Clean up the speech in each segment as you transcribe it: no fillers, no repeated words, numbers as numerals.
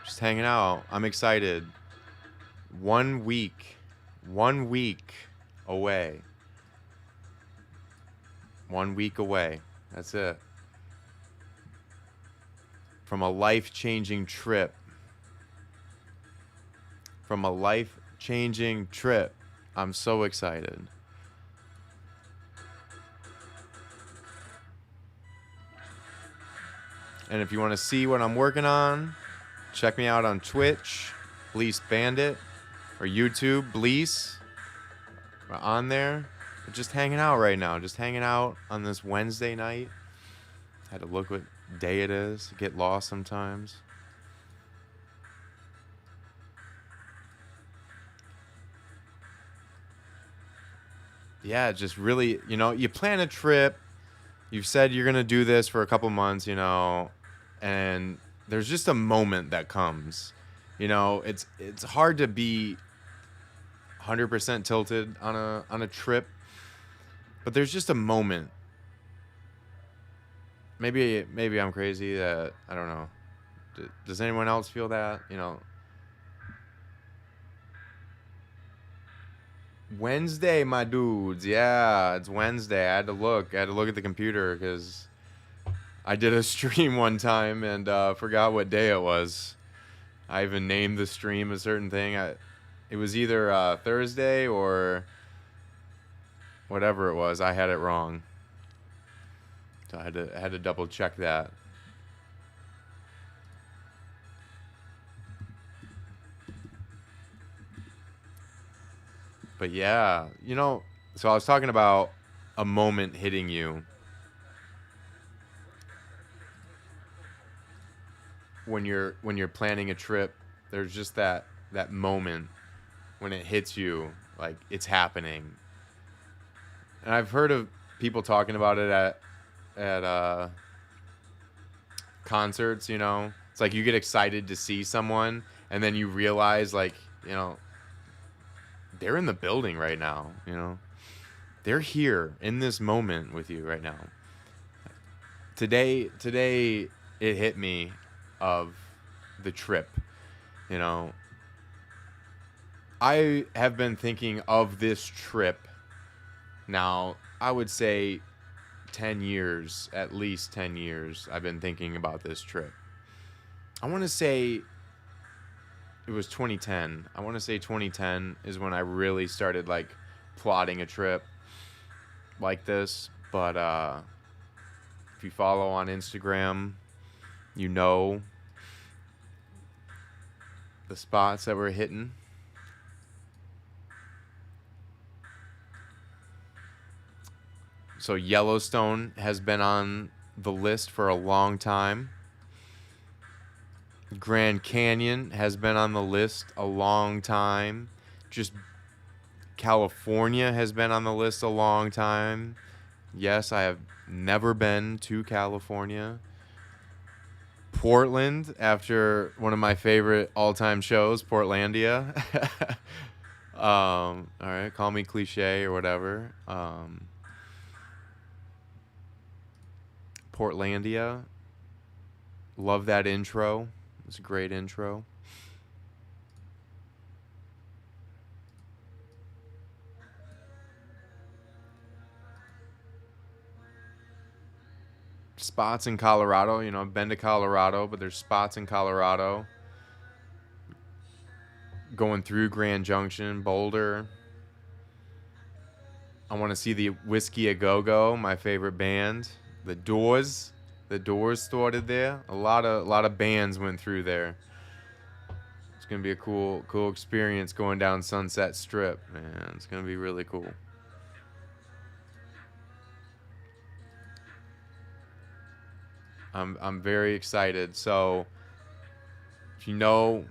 Just hanging out. I'm excited. 1 week. 1 week away. 1 week away. That's it. From a life-changing trip. From a life-changing trip. I'm so excited. And if you want to see what I'm working on, check me out on Twitch, Bleace Bandit, or YouTube, Bleace. We're on there. We're just hanging out right now. Just hanging out on this Wednesday night. Had to look what day it is. Get lost sometimes. Yeah, just really, you plan a trip. You've said you're going to do this for a couple months, and there's just a moment that comes. It's hard to be 100% tilted on a trip, but there's just a moment. Maybe I'm crazy that I don't know. Does anyone else feel that? Wednesday, my dudes. Yeah, it's Wednesday. I had to look at the computer because I did a stream one time and forgot what day it was. I even named the stream a certain thing. It was either Thursday or whatever it was. I had it wrong, so I had to double check that. But yeah, so I was talking about a moment hitting you. When you're planning a trip, there's just that moment when it hits you, like it's happening. And I've heard of people talking about it at concerts. It's like you get excited to see someone, and then you realize, like, they're in the building right now. They're here in this moment with you right now. Today it hit me of the trip. I have been thinking of this trip now, I would say 10 years, at least 10 years. I've been thinking about this trip. I want to say it was 2010. I want to say 2010 is when I really started like plotting a trip like this. But if you follow on Instagram, the spots that we're hitting. So Yellowstone has been on the list for a long time. Grand Canyon has been on the list a long time. Just California has been on the list a long time. Yes, I have never been to California. Portland, after one of my favorite all-time shows, Portlandia. All right, call me cliche or whatever. Portlandia. Love that intro. It's a great intro. Spots in Colorado. I've been to Colorado, but there's spots in Colorado. Going through Grand Junction, Boulder. I want to see the Whiskey A Go Go, my favorite band. The Doors. The Doors started there. A lot of bands went through there. It's gonna be a cool experience going down Sunset Strip, man. It's gonna be really cool. I'm very excited. So if you know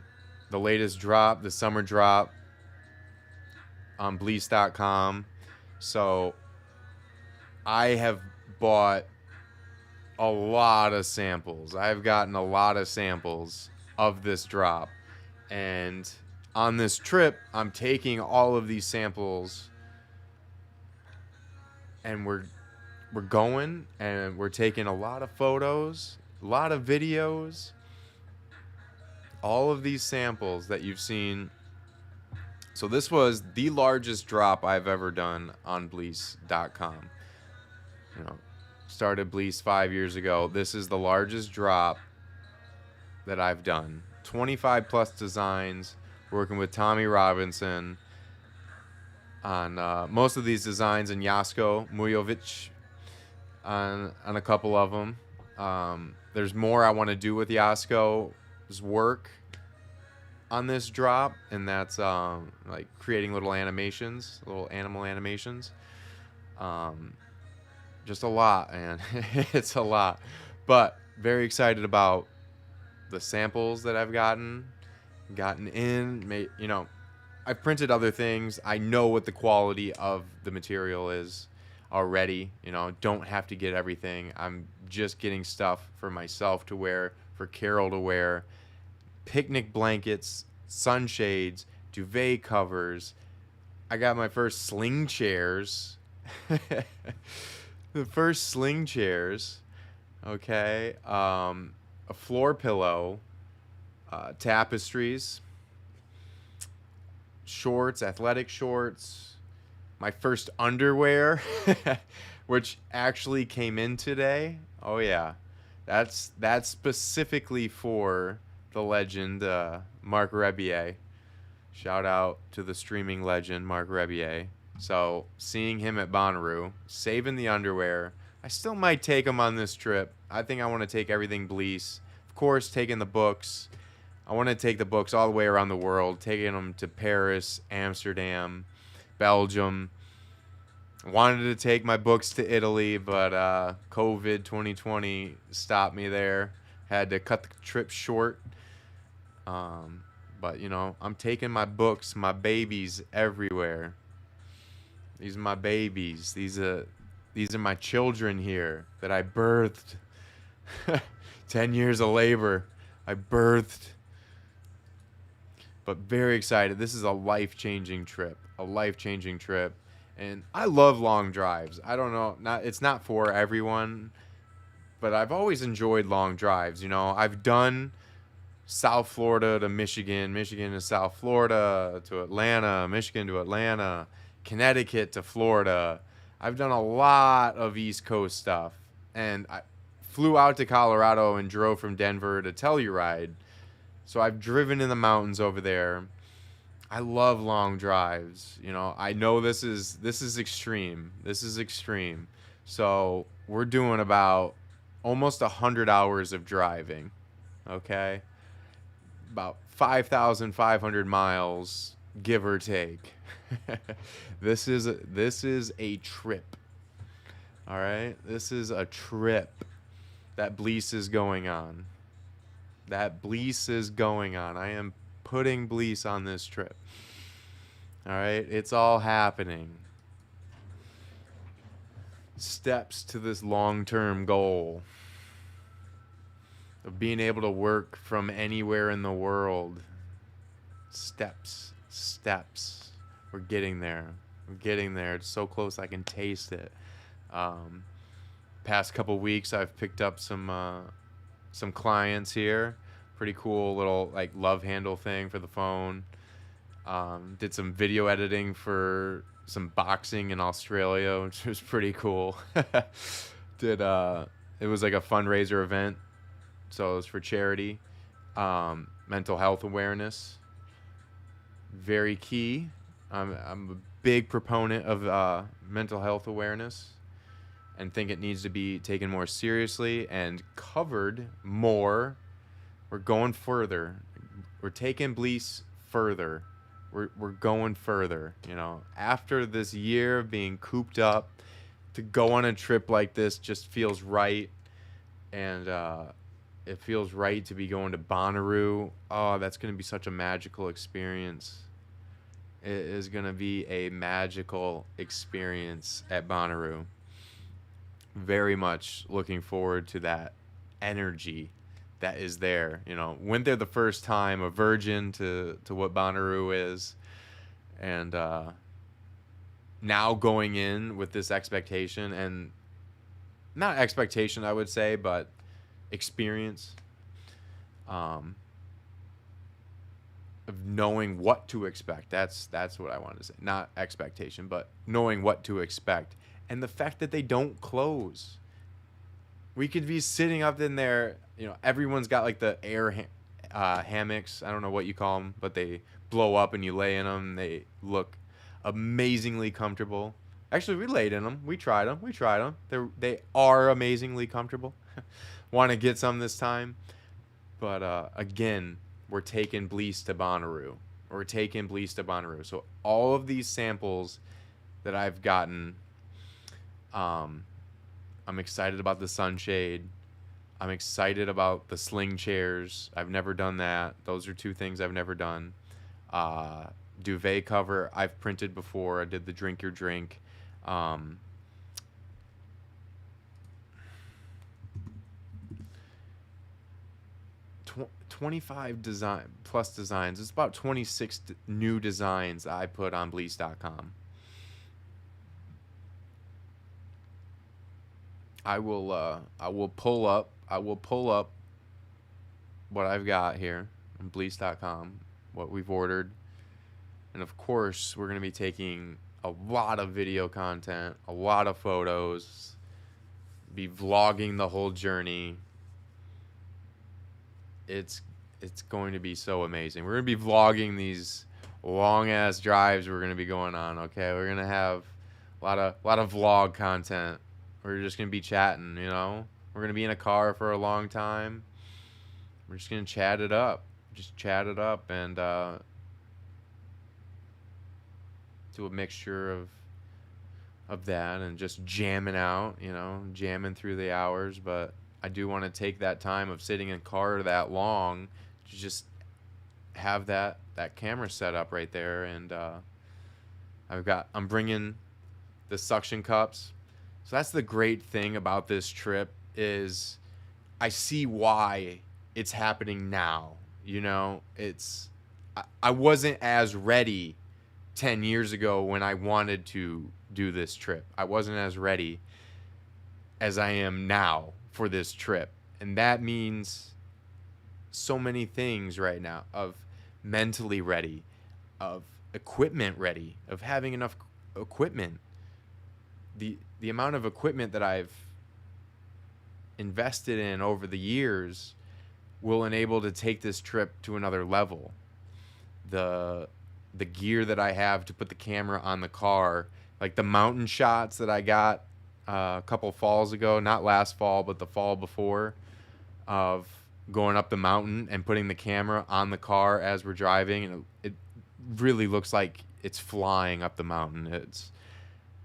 the latest drop, the summer drop on Bleace.com. So I have bought a lot of samples. I've gotten a lot of samples of this drop. And on this trip, I'm taking all of these samples and we're going and we're taking a lot of photos, a lot of videos. all of these samples that you've seen. So this was the largest drop I've ever done on Bleace.com. You know, started Bleace 5 years ago. This is the largest drop that I've done. 25 plus designs, working with Tommy Robinson on most of these designs, and Jasko Mujovic on a couple of them. There's more I want to do with Jasko's work on this drop, and that's like creating little animations, little animal animations. Just a lot, and it's a lot, but very excited about the samples that I've gotten in. You know, I've printed other things. I know what the quality of the material is already. You know, don't have to get everything. I'm just getting stuff for myself to wear, for Carol to wear. Picnic blankets, sunshades, duvet covers. I got my first sling chairs. The first sling chairs. Okay. A floor pillow. Tapestries. Shorts, athletic shorts. My first underwear, which actually came in today. Oh yeah, that's specifically for the legend Marc Rebier. Shout out to the streaming legend Marc Rebier. So seeing him at Bonnaroo, saving the underwear. I still might take him on this trip. I think I want to take everything Bleace. Of course, taking the books. I want to take the books all the way around the world, taking them to Paris, Amsterdam, Belgium. Wanted to take my books to Italy, but COVID 2020 stopped me there. Had to cut the trip short. But, you know, I'm taking my books, my babies everywhere. These are my babies. These are my children here that I birthed. 10 years of labor. I birthed. But very excited. This is a life-changing trip. A life-changing trip. And I love long drives. I don't know, it's not for everyone, but I've always enjoyed long drives. You know, I've done South Florida to Michigan, Michigan to South Florida to Atlanta, Michigan to Atlanta, Connecticut to Florida. I've done a lot of East Coast stuff. And I flew out to Colorado and drove from Denver to Telluride. So I've driven in the mountains over there. I love long drives. You know, I know this is extreme. This is extreme. So we're doing about almost 100 hours of driving. Okay? About 5,500 miles, give or take. This is a trip. All right? This is a trip that Bleace is going on. That Bleace is going on. I am putting Bleace on this trip. All right? It's all happening. Steps to this long-term goal of being able to work from anywhere in the world. Steps. We're getting there. We're getting there. It's so close I can taste it. Past couple weeks I've picked up some clients here. Pretty cool little like love handle thing for the phone. Did some video editing for some boxing in Australia, which was pretty cool. It was like a fundraiser event, so it was for charity. Mental health awareness, very key. I'm a big proponent of mental health awareness, and think it needs to be taken more seriously and covered more. We're going further. We're taking Bleace further. We're going further. You know, after this year of being cooped up, to go on a trip like this just feels right, and it feels right to be going to Bonnaroo. Oh, that's going to be such a magical experience. It is going to be a magical experience at Bonnaroo. Very much looking forward to that energy that is there. You know, went there the first time, a virgin to what Bonnaroo is, and now going in with this expectation, and not expectation I would say, but experience. of knowing what to expect. That's what I wanted to say. Not expectation, but knowing what to expect. And the fact that they don't close. We could be sitting up in there, everyone's got like the hammocks. I don't know what you call them, but they blow up and you lay in them. They look amazingly comfortable. Actually, we laid in them. We tried them. They are amazingly comfortable. Want to get some this time. But again, we're taking Bleace to Bonnaroo. So all of these samples that I've gotten, I'm excited about the sunshade. I'm excited about the sling chairs. I've never done that. Those are two things I've never done. Duvet cover I've printed before. I did the drink your drink. 25 plus designs. It's about 26 new designs I put on Bleace.com. I will pull up what I've got here on Bleace.com, what we've ordered. And of course, we're going to be taking a lot of video content, a lot of photos, be vlogging the whole journey. It's going to be so amazing. We're going to be vlogging these long ass drives we're going to be going on, okay? We're going to have a lot of vlog content. We're just going to be chatting, We're going to be in a car for a long time. We're just going to chat it up. And do a mixture of that and just jamming out, jamming through the hours. But I do want to take that time of sitting in a car that long to just have that camera set up right there. And I'm bringing the suction cups. So that's the great thing about this trip is I see why it's happening now. I wasn't as ready 10 years ago when I wanted to do this trip. I wasn't as ready as I am now for this trip. And that means so many things right now, of mentally ready, of equipment ready, of having enough equipment. The amount of equipment that I've invested in over the years will enable to take this trip to another level. The gear that I have to put the camera on the car, like the mountain shots that I got a couple falls ago, not last fall, but the fall before, of going up the mountain and putting the camera on the car as we're driving, and it really looks like it's flying up the mountain. It's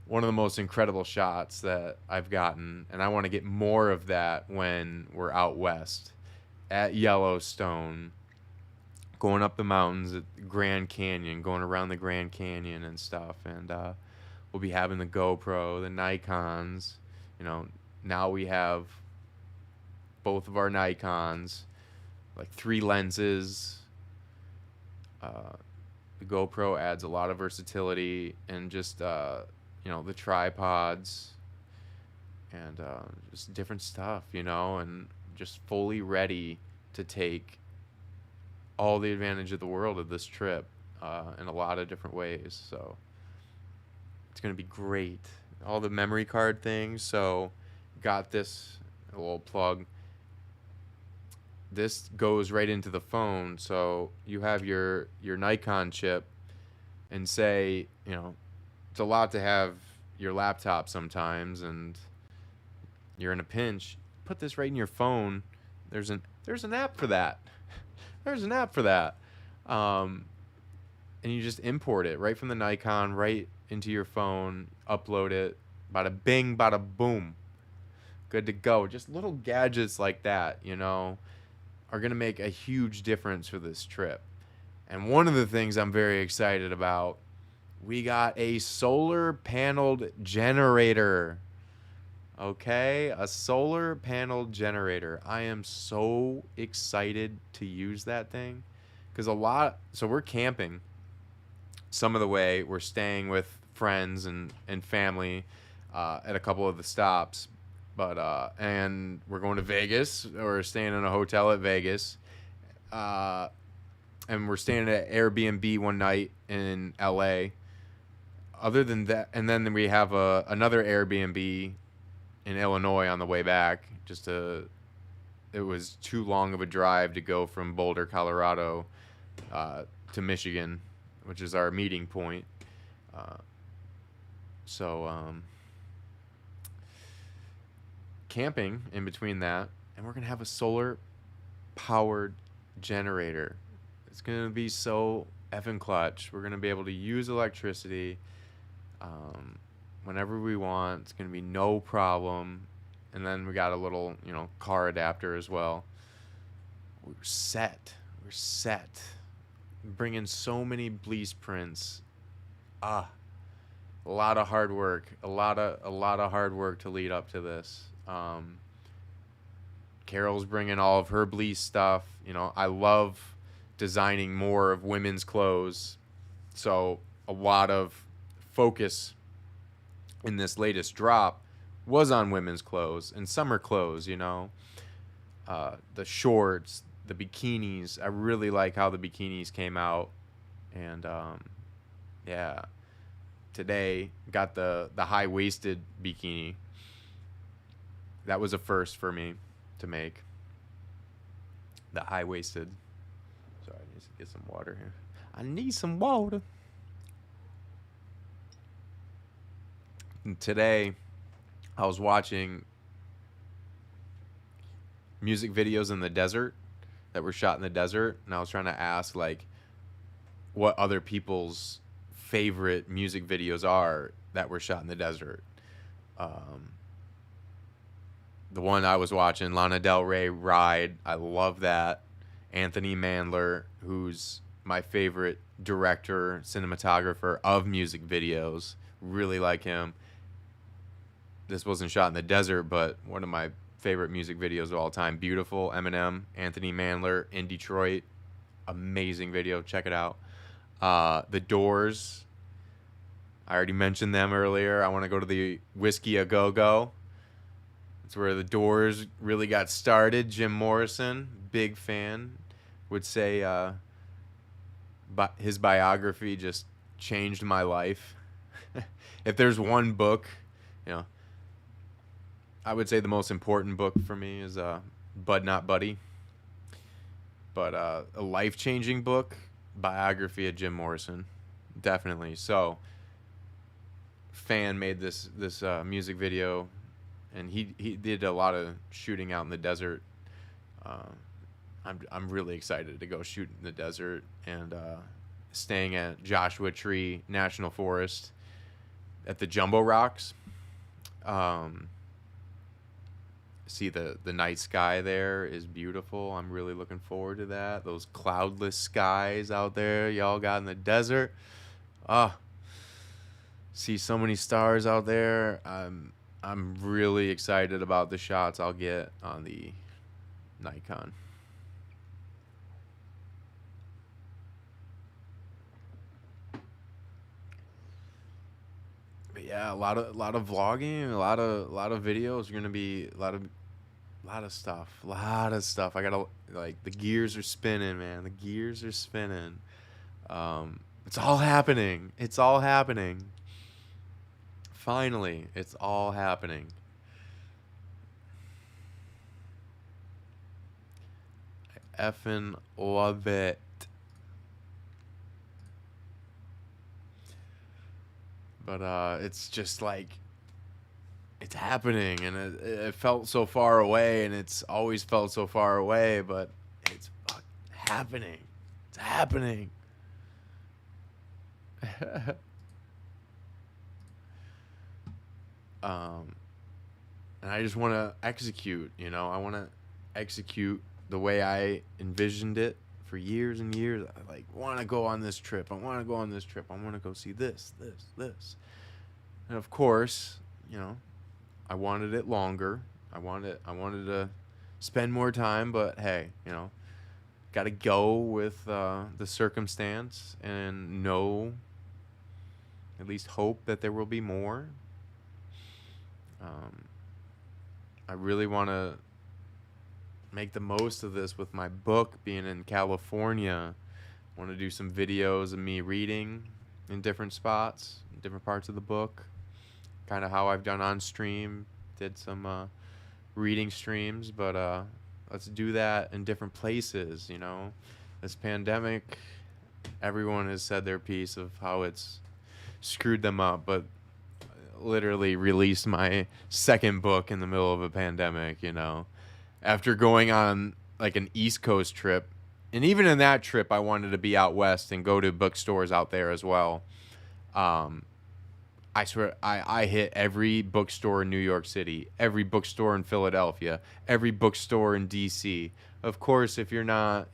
one of the most incredible shots that I've gotten, and I want to get more of that when we're out west at Yellowstone, going up the mountains at Grand Canyon, going around the Grand Canyon and stuff. And we'll be having the GoPro, the Nikons. Now we have both of our Nikons, like 3 lenses. The GoPro adds a lot of versatility, and just the tripods and just different stuff, and just fully ready to take all the advantage of the world of this trip in a lot of different ways. So it's going to be great. All the memory card things. So got this, a little plug. This goes right into the phone. So you have your Nikon chip, and say, it's a lot to have your laptop sometimes, and you're in a pinch. Put this right in your phone. There's an app for that. And you just import it right from the Nikon right into your phone, upload it, bada bing, bada boom, good to go. Just little gadgets like that, are going to make a huge difference for this trip. And one of the things I'm very excited about, we got a solar paneled generator. Okay, a solar paneled generator. I am so excited to use that thing, because so we're camping some of the way. We're staying with friends and family at a couple of the stops, but and we're going to Vegas, or staying in a hotel at Vegas. And and we're staying at Airbnb one night in LA. Other than that, and then we have another Airbnb in Illinois on the way back. It was too long of a drive to go from Boulder, Colorado, to Michigan, which is our meeting point. Uh, so camping in between that, and we're gonna have a solar powered generator. It's gonna be so effing clutch. We're gonna be able to use electricity um, whenever we want. It's gonna be no problem. And then we got a little, car adapter as well. We're set. We're set. Bring in so many Bleace prints. A lot of hard work. A lot of hard work to lead up to this. Carol's bringing all of her Bleace stuff. I love designing more of women's clothes, so a lot of focus in this latest drop was on women's clothes and summer clothes. The shorts, the bikinis. I really like how the bikinis came out, and yeah, today got the high waisted bikini. That was a first for me to make. The high waisted. Sorry, I need to get some water here. I need some water. And today, I was watching music videos in the desert that were shot in the desert, and I was trying to ask like what other people's favorite music videos are that were shot in the desert. The one I was watching, Lana Del Rey, Ride. I love that. Anthony Mandler, who's my favorite director, cinematographer of music videos. Really like him. This wasn't shot in the desert, but one of my favorite music videos of all time. Beautiful, Eminem, Anthony Mandler in Detroit. Amazing video. Check it out. The Doors. I already mentioned them earlier. I want to go to the Whiskey A Go Go. It's where the Doors really got started. Jim Morrison, big fan, would say his biography just changed my life. If there's one book, I would say the most important book for me is Bud Not Buddy. But a life-changing book, biography of Jim Morrison, definitely. So, fan made this music video, and he did a lot of shooting out in the desert. I'm really excited to go shoot in the desert, and staying at Joshua Tree National Forest at the Jumbo Rocks. See the night sky there is beautiful. I'm really looking forward to that. Those cloudless skies out there y'all got in the desert. See so many stars out there. I'm really excited about the shots I'll get on the Nikon. But yeah, a lot of vlogging, a lot of videos. Are gonna be a lot of stuff. I gotta, like, the gears are spinning, man. The gears are spinning. It's all happening. It's all happening. Finally, it's all happening. I effing love it. But it's just like, it's happening, and it felt so far away, and it's always felt so far away, but it's happening. It's happening. And I just want to execute, I want to execute the way I envisioned it for years and years. I want to go on this trip. I want to go on this trip. I want to go see this. And of course, I wanted it longer. I wanted to spend more time, but hey, got to go with the circumstance and know, at least hope, that there will be more. I really want to make the most of this with my book being in California Want to do some videos of me reading in different spots, different parts of the book. Kind of how I've done on stream. Did some reading streams, but let's do that in different places. This pandemic, everyone has said their piece of how it's screwed them up, but literally released my second book in the middle of a pandemic. After going on like an East Coast trip, and even in that trip, I wanted to be out west and go to bookstores out there as well. Um, I swear, I hit every bookstore in New York City, every bookstore in Philadelphia, every bookstore in DC. Of course, if you're not,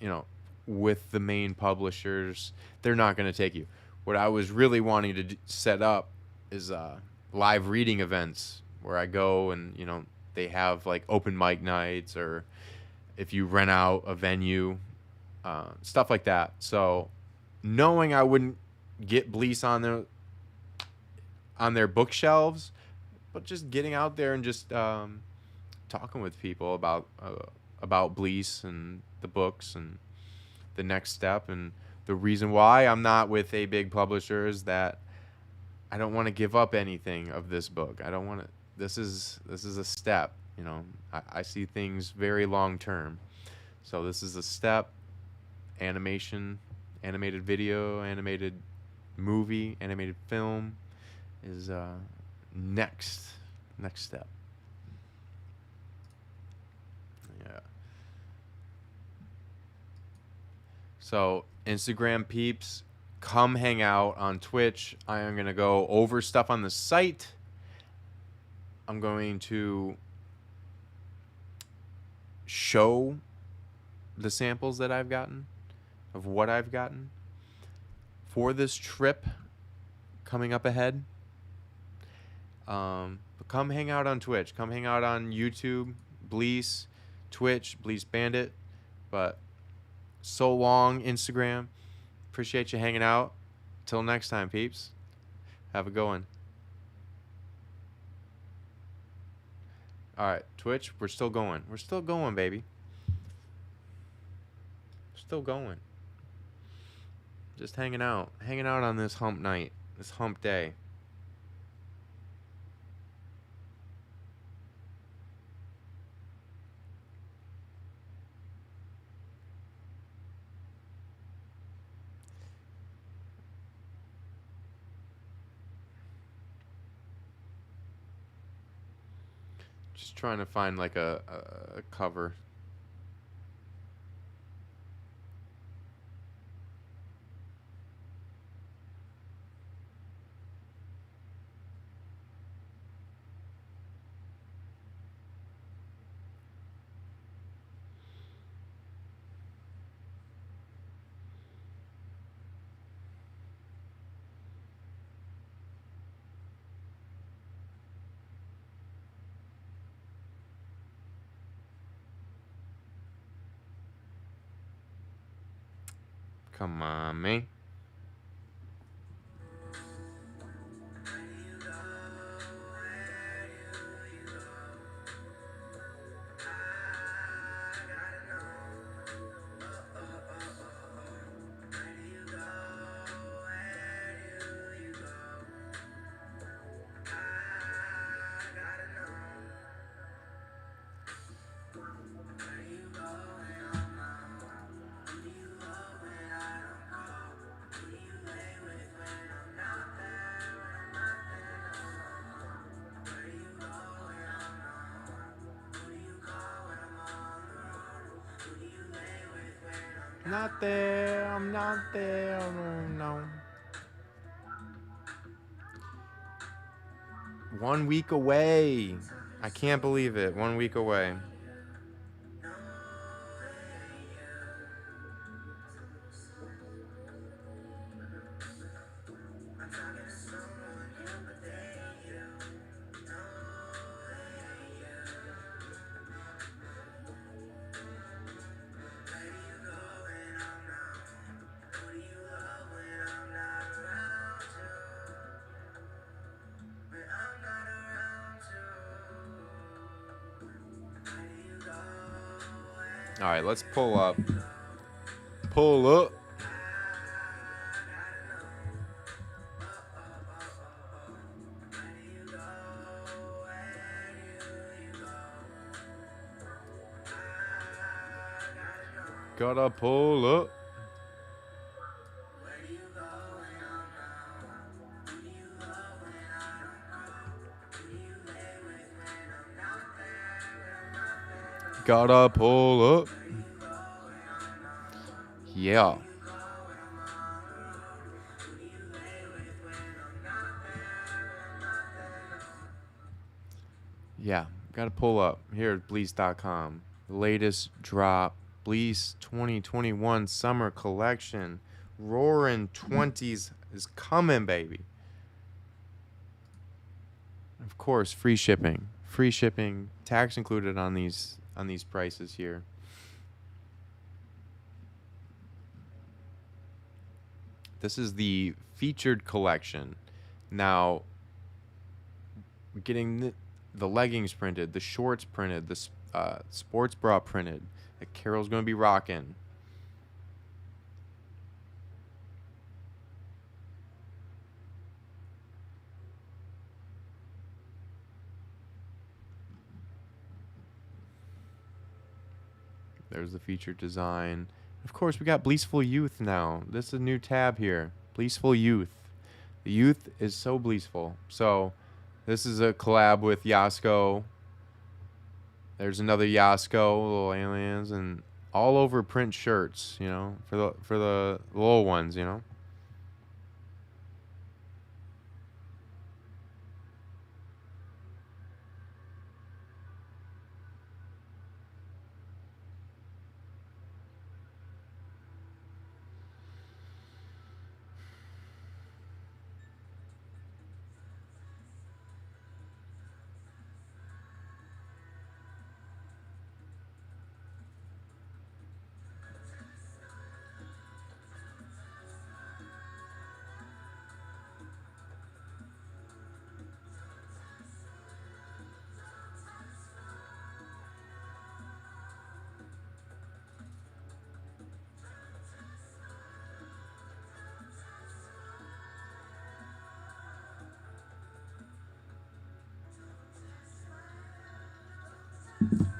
with the main publishers, they're not going to take you. What I was really wanting to set up is live reading events where I go and, they have like open mic nights, or if you rent out a venue, stuff like that. So knowing I wouldn't get Bleace on their bookshelves, but just getting out there and just talking with people about Bleace and the books and the next step. And the reason why I'm not with a big publisher is that I don't want to give up anything of this book. I don't want to. This is a step. I see things very long term. So this is a step. Animation, animated video, animated movie, animated film is next step. Yeah. So Instagram peeps, come hang out on Twitch. I am gonna go over stuff on the site. I'm going to show the samples that I've gotten of what I've gotten for this trip coming up ahead. But come hang out on Twitch. Come hang out on YouTube, Bleace, Twitch, Bleace Bandit. But so long, Instagram. Appreciate you hanging out. Till next time, peeps. Have a good one. All right, Twitch, we're still going. We're still going, baby. Still going. Just hanging out. Hanging out on this hump night. This hump day. Just trying to find like a cover. Come on, man. Not there, I'm not there, no. 1 week away. I can't believe it. 1 week away. All right, let's pull up. Pull up. Gotta pull up. Gotta pull up. Yeah. Yeah. Gotta pull up. Here at Bleace.com. The latest drop. Bleace 2021 summer collection. Roaring 20s is coming, baby. Of course, free shipping. Free shipping. Tax included on these prices here. This is the featured collection. Now, getting the leggings printed, the shorts printed, the sports bra printed that Carol's going to be rocking. There's the featured design. Of course, we got Bleaceful Youth now. This is a new tab here. Bleaceful Youth. The youth is so bleaceful. So, this is a collab with Yasko. There's another Yasko, little aliens, and all over print shirts, you know, for the little ones, you know.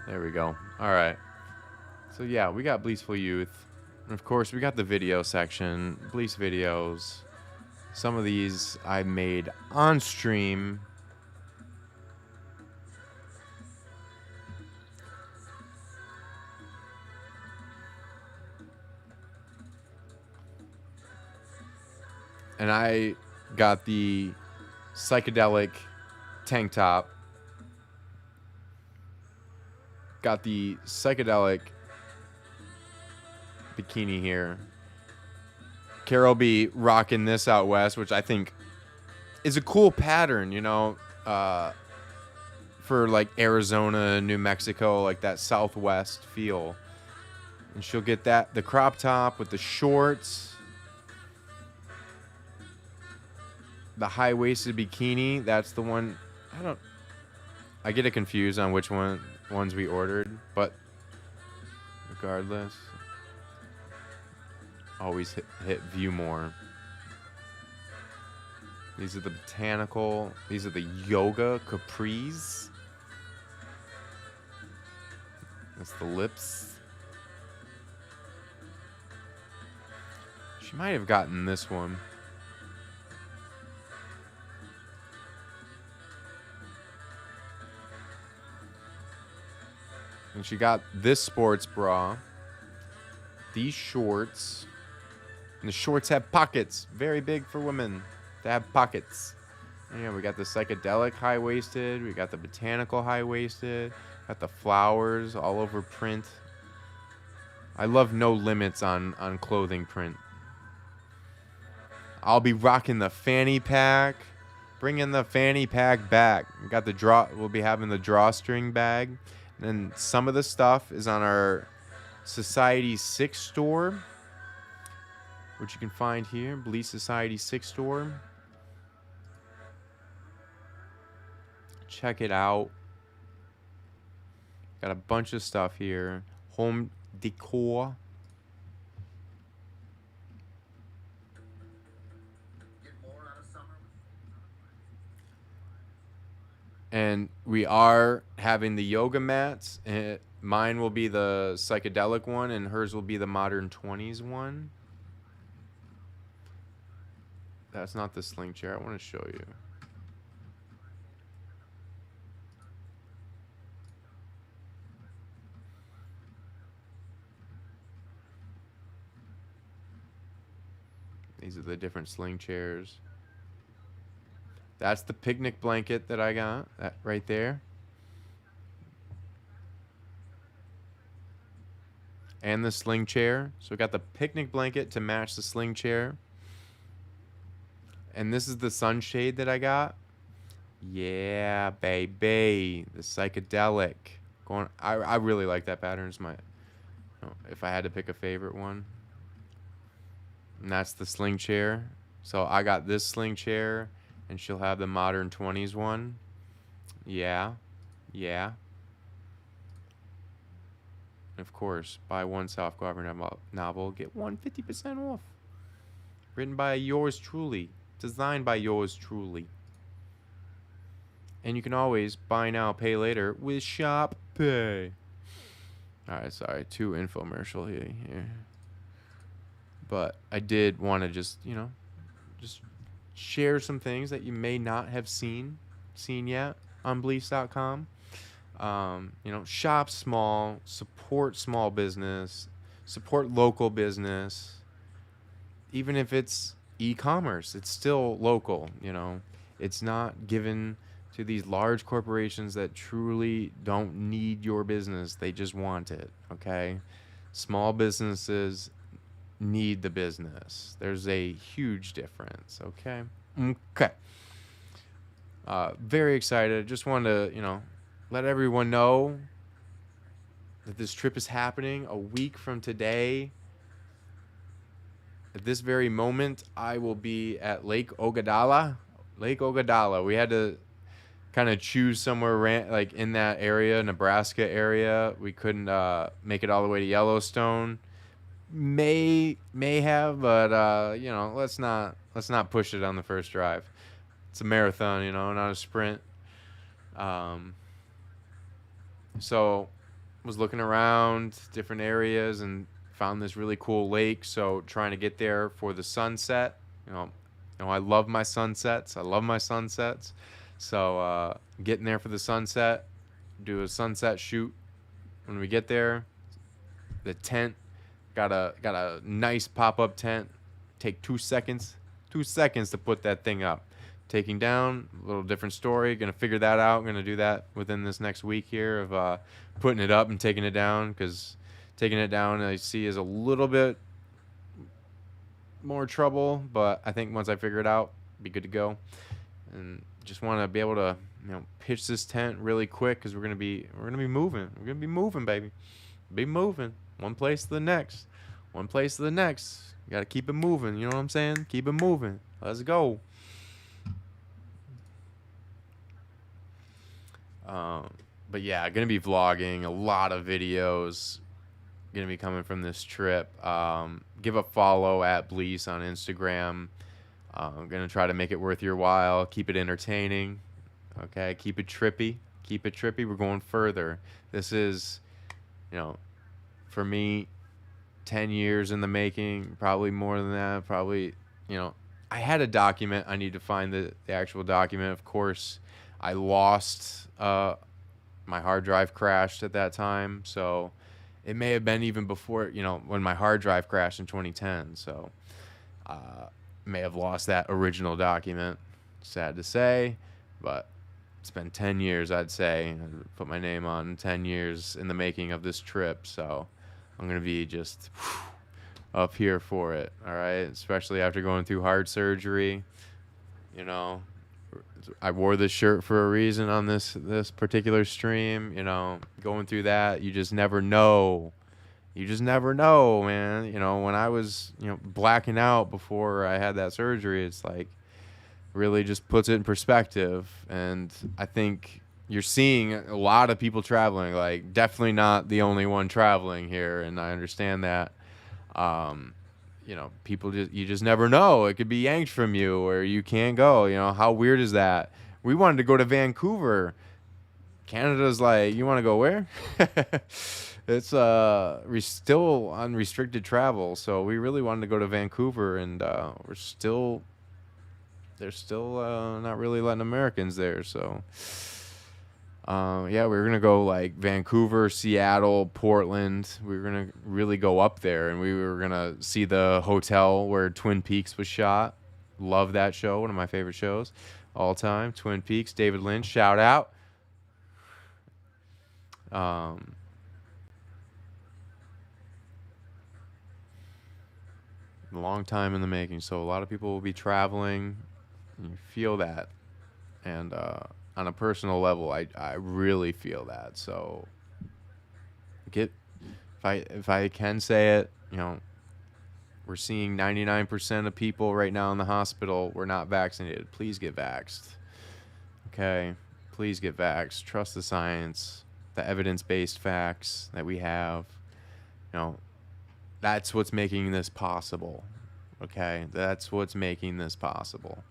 There we go. All right. So yeah, we got Bleaceful Youth. And of course, we got the video section, Bleace videos. Some of these I made on stream. And I got the psychedelic tank top. Got the psychedelic bikini here. Carol be rocking this out west, which I think is a cool pattern, you know, for like Arizona, New Mexico, like that Southwest feel. And she'll get that, the crop top with the shorts, the high-waisted bikini. That's the one. I get it confused on which ones we ordered, but regardless, always hit view more. These are the botanical. These are the yoga capris. That's the lips. She might have gotten this one. And she got this sports bra, these shorts, and the shorts have pockets. Very big for women to have pockets. And yeah, we got the psychedelic high-waisted. We got the botanical high-waisted. Got the flowers all over print. I love no limits on clothing print. I'll be rocking the fanny pack. Bringing the fanny pack back. We got the draw. We'll be having the drawstring bag. And some of the stuff is on our Society 6 store, which you can find here, Bleace Society 6 store. Check it out. Got a bunch of stuff here. Home decor. And we are having the yoga mats Mine will be the psychedelic one, and hers will be the modern 20s one. That's not the sling chair. I want to show you. These are the different sling chairs. That's the picnic blanket that I got. That right there. And the sling chair. So we got the picnic blanket to match the sling chair. And this is the sunshade that I got. Yeah, baby. The psychedelic. I really like that pattern. It's my, if I had to pick a favorite one. And that's the sling chair. So I got this sling chair, and she'll have the modern 20s one. Yeah. Yeah. And of course, buy one South Gardner novel, get one 50% off. Written by yours truly. Designed by yours truly. And you can always buy now, pay later with Shop Pay. Alright, sorry. Too infomercial here. But I did want to just, just share some things that you may not have seen yet on Bleace.com. Shop small, support small business, support local business. Even if it's e-commerce, it's still local, It's not given to these large corporations that truly don't need your business. They just want it, okay? Small businesses need the business. There's a huge difference, okay? Okay. Very excited. Just wanted to, let everyone know that this trip is happening a week from today. At this very moment, I will be at Lake Ogadala. Lake Ogadala. We had to kind of choose somewhere like in that area, Nebraska area. We couldn't make it all the way to Yellowstone. May have, but let's not push it on the first drive. It's a marathon, not a sprint. So was looking around different areas and found this really cool lake. So trying to get there for the sunset. I love my sunsets. So getting there for the sunset, do a sunset shoot. When we get there, the tent got a nice pop-up tent. Take 2 seconds to put that thing up. Taking down, a little different story. Gonna figure that out. Gonna do that within this next week here of putting it up and taking it down, because taking it down I see is a little bit more trouble, but I think once I figure it out, be good to go. And just want to be able to pitch this tent really quick, because we're gonna be moving. We're gonna be moving, baby. Be moving one place to the next. You gotta keep it moving. You know what I'm saying? Keep it moving. Let's go. But yeah, gonna be vlogging a lot of videos. Gonna be coming from this trip. Give a follow at Bleace on Instagram. I'm gonna try to make it worth your while. Keep it entertaining. Okay, keep it trippy. We're going further. This is, for me, 10 years in the making. Probably more than that. Probably, I had a document. I need to find the actual document. Of course, I lost. My hard drive crashed at that time, so it may have been even before, when my hard drive crashed in 2010. So may have lost that original document. Sad to say, but it's been 10 years, I'd say. I put my name on 10 years in the making of this trip, so I'm going to be just up here for it, all right? Especially after going through heart surgery. I wore this shirt for a reason on this particular stream. Going through that, you just never know. Man. When I was blacking out before I had that surgery, it's like really just puts it in perspective. And I think you're seeing a lot of people traveling. Like, definitely not the only one traveling here, and I understand that. People you just never know. It could be yanked from you, or you can't go. How weird is that? We wanted to go to Vancouver Canada's like, you want to go where? It's still on restricted travel, so we really wanted to go to Vancouver, and they're still not really letting Americans there. So yeah, we were gonna go like Vancouver, Seattle, Portland. We were gonna really go up there, and we were gonna see the hotel where Twin Peaks was shot. Love that show, one of my favorite shows all time. Twin Peaks, David Lynch, shout out. Um, long time in the making. So a lot of people will be traveling. You feel that, and on a personal level, I really feel that. So get if I can say it, we're seeing 99% of people right now in the hospital were not vaccinated. Please get vaxxed. Okay, please get vaxxed. Trust the science, the evidence-based facts that we have. That's what's making this possible. Okay, that's what's making this possible.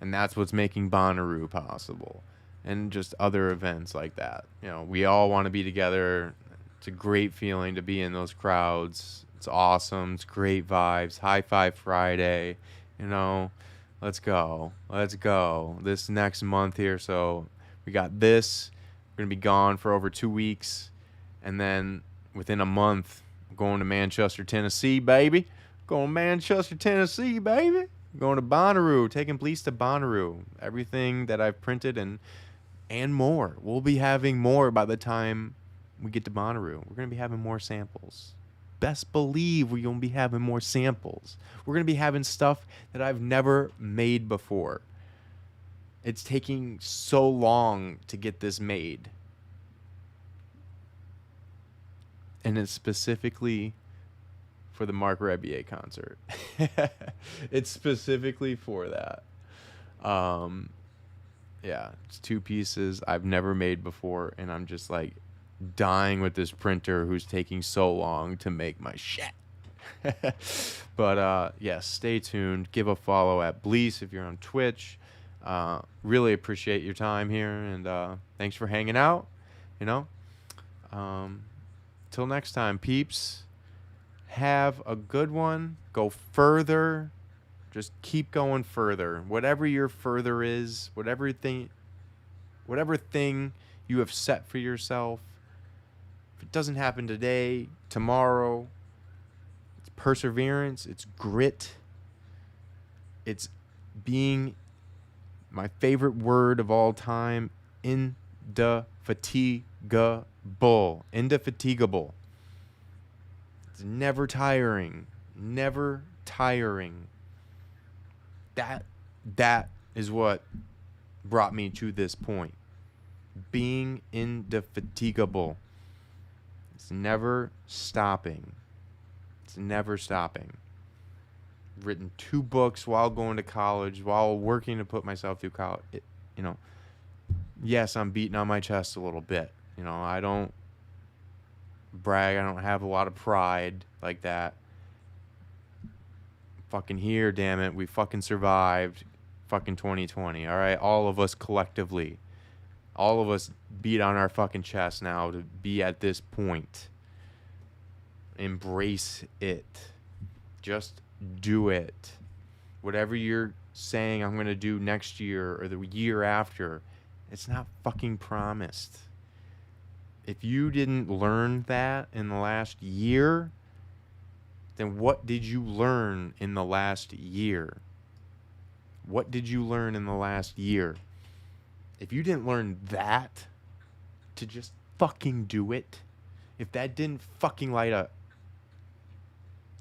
And that's what's making Bonnaroo possible. And just other events like that. We all want to be together. It's a great feeling to be in those crowds. It's awesome. It's great vibes. High Five Friday. Let's go. Let's go. This next month here. So we got this. We're going to be gone for over 2 weeks. And then within a month, I'm going to Manchester, Tennessee, baby. Going to Manchester, Tennessee, baby. Going to Bonnaroo. Taking Bleace to Bonnaroo. Everything that I've printed and more. We'll be having more by the time we get to Bonnaroo. We're going to be having more samples. Best believe we're going to be having more samples. We're going to be having stuff that I've never made before. It's taking so long to get this made. And it's specifically for the Mark Rebier concert. It's specifically for that. Yeah, it's 2 pieces I've never made before, and I'm just like dying with this printer who's taking so long to make my shit. But yes, stay tuned. Give a follow at Bleace if you're on Twitch. Really appreciate your time here, and thanks for hanging out. Till next time, peeps. Have a good one. Go further. Just keep going further. Whatever your further is, whatever thing you have set for yourself. If it doesn't happen today, tomorrow, it's perseverance, it's grit. It's being, my favorite word of all time, indefatigable. Indefatigable. It's never tiring. Never tiring. That is what brought me to this point. Being indefatigable. It's never stopping. It's never stopping. I've written 2 books while going to college, while working to put myself through college. Yes, I'm beating on my chest a little bit. I don't brag. I don't have a lot of pride like that. Fucking here, damn it. We fucking survived fucking 2020, all right? All of us collectively. All of us beat on our fucking chest now to be at this point. Embrace it. Just do it. Whatever you're saying I'm going to do next year or the year after, it's not fucking promised. If you didn't learn that in the last year, then what did you learn in the last year? What did you learn in the last year? If you didn't learn that, to just fucking do it, if that didn't fucking light a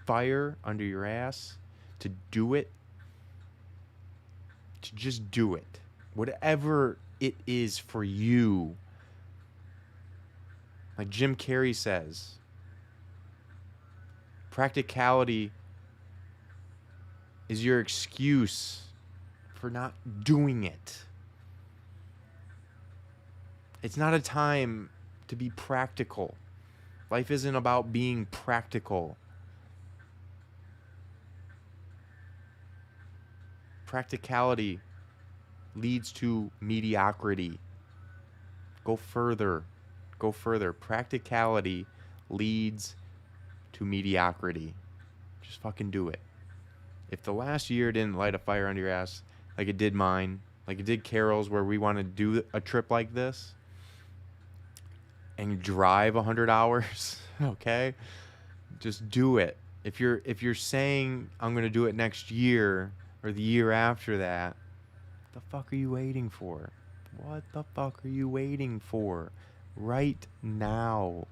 fire under your ass to do it, to just do it. Whatever it is for you. Like Jim Carrey says, practicality is your excuse for not doing it. It's not a time to be practical. Life isn't about being practical. Practicality leads to mediocrity. Go further. Go further. Practicality leads to mediocrity. Just fucking do it. If the last year didn't light a fire under your ass like it did mine, like it did Carol's, where we want to do a trip like this and drive 100 hours, okay? Just do it. If you're saying I'm going to do it next year or the year after that, what the fuck are you waiting for? What the fuck are you waiting for? Right now.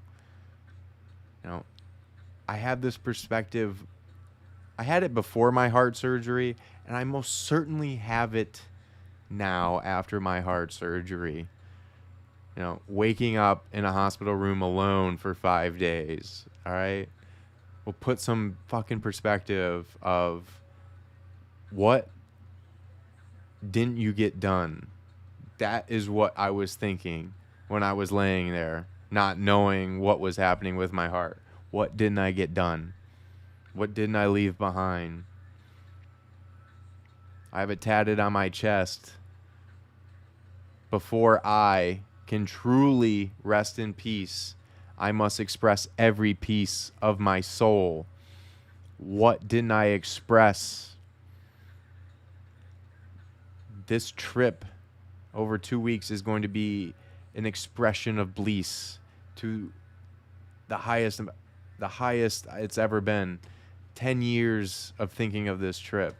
You know, I had this perspective. I had it before my heart surgery, and I most certainly have it now after my heart surgery. You know, waking up in a hospital room alone for 5 days. All right? We'll put some fucking perspective of what didn't you get done? That is what I was thinking when I was laying there, not knowing what was happening with my heart. What didn't I get done? What didn't I leave behind? I have it tatted on my chest. Before I can truly rest in peace, I must express every piece of my soul. What didn't I express? This trip over 2 weeks is going to be an expression of Bleace to the highest it's ever been. 10 years of thinking of this trip.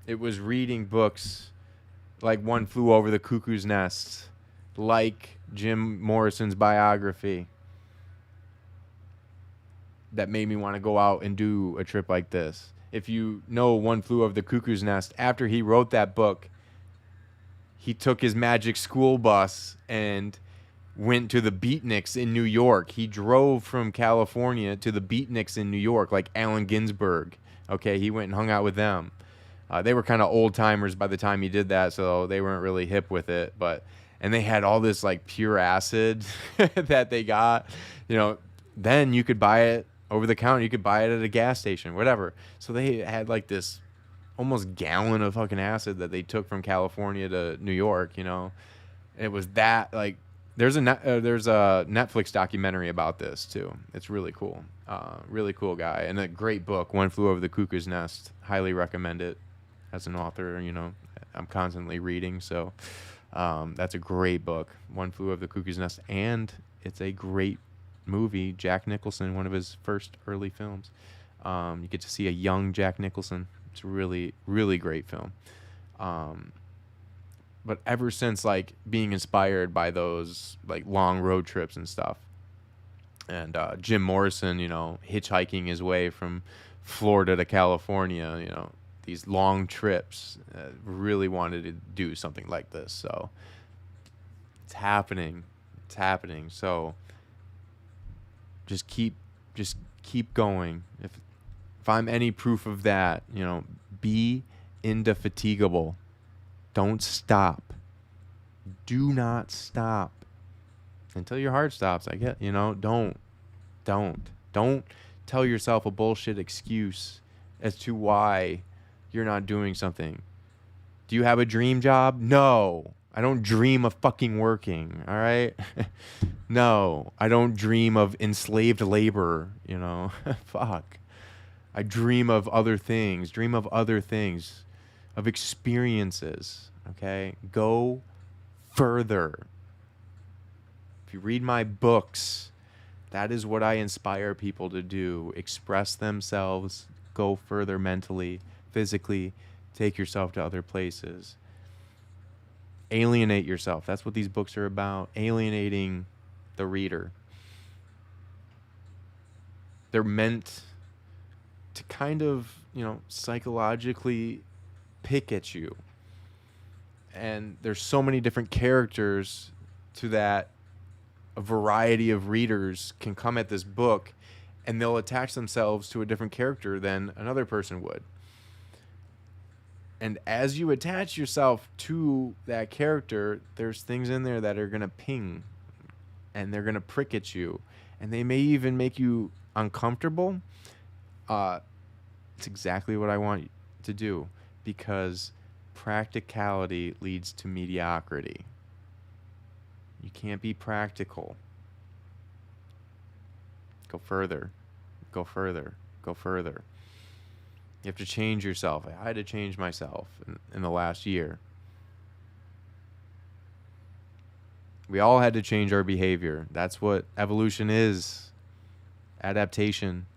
It was reading books like One Flew Over the Cuckoo's Nest, like Jim Morrison's biography, that made me want to go out and do a trip like this. If you know One Flew Over the Cuckoo's Nest, after he wrote that book, he took his magic school bus and went to the beatniks in New York. He drove from California to the beatniks in New York, like Allen Ginsberg. Okay, he went and hung out with them. They were kind of old timers by the time he did that, so they weren't really hip with it. And they had all this like pure acid that they got. You know, then you could buy it over the counter. You could buy it at a gas station, whatever. So they had like this almost gallon of fucking acid that they took from California to New York. You know, and it was that like. There's a Netflix documentary about this too. It's really cool. Really cool guy, and a great book. One Flew Over the Cuckoo's Nest. Highly recommend it. As an author, you know, I'm constantly reading, so that's a great book. One Flew Over the Cuckoo's Nest, and it's a great movie. Jack Nicholson, one of his first early films. You get to see a young Jack Nicholson. It's a really, really great film. But ever since like being inspired by those like long road trips and stuff, and Jim Morrison, you know, hitchhiking his way from Florida to California, you know, these long trips, really wanted to do something like this. So it's happening. It's happening. So just keep going. If I'm any proof of that, you know, be indefatigable. Don't stop. Do not stop until your heart stops. I get, you know, don't tell yourself a bullshit excuse as to why you're not doing something. Do you have a dream job? No. I don't dream of fucking working, all right? No. I don't dream of enslaved labor, you know? Fuck. I dream of other things. Of experiences, okay? Go further. If you read my books, that is what I inspire people to do. Express themselves, go further mentally, physically, take yourself to other places. Alienate yourself. That's what these books are about. Alienating the reader. They're meant to kind of, you know, psychologically pick at you. And there's so many different characters to that a variety of readers can come at this book and they'll attach themselves to a different character than another person would. And as you attach yourself to that character, there's things in there that are going to ping and they're going to prick at you. And they may even make you uncomfortable. It's exactly what I want to do. Because Practicality leads to mediocrity. You can't be practical. Go further. Go further. Go further. You have to change yourself. I had to change myself in the last year. We all had to change our behavior. That's what evolution is. Adaptation.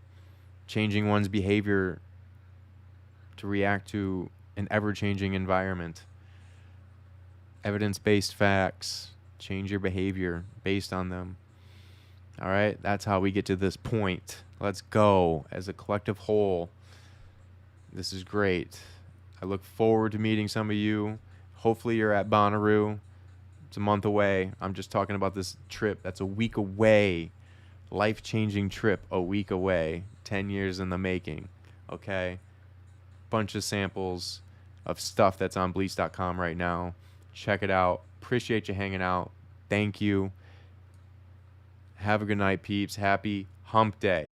Changing one's behavior to react to an ever-changing environment. Evidence-based facts. Change your behavior based on them. All right? That's how we get to this point. Let's go as a collective whole. This is great. I look forward to meeting some of you. Hopefully you're at Bonnaroo. It's a month away. I'm just talking about this trip. That's a week away. Life-changing trip a week away. 10 years in the making. Okay? Bunch of samples of stuff that's on Bleace.com right now. Check it out. Appreciate you hanging out. Thank you. Have a good night, peeps. Happy hump day.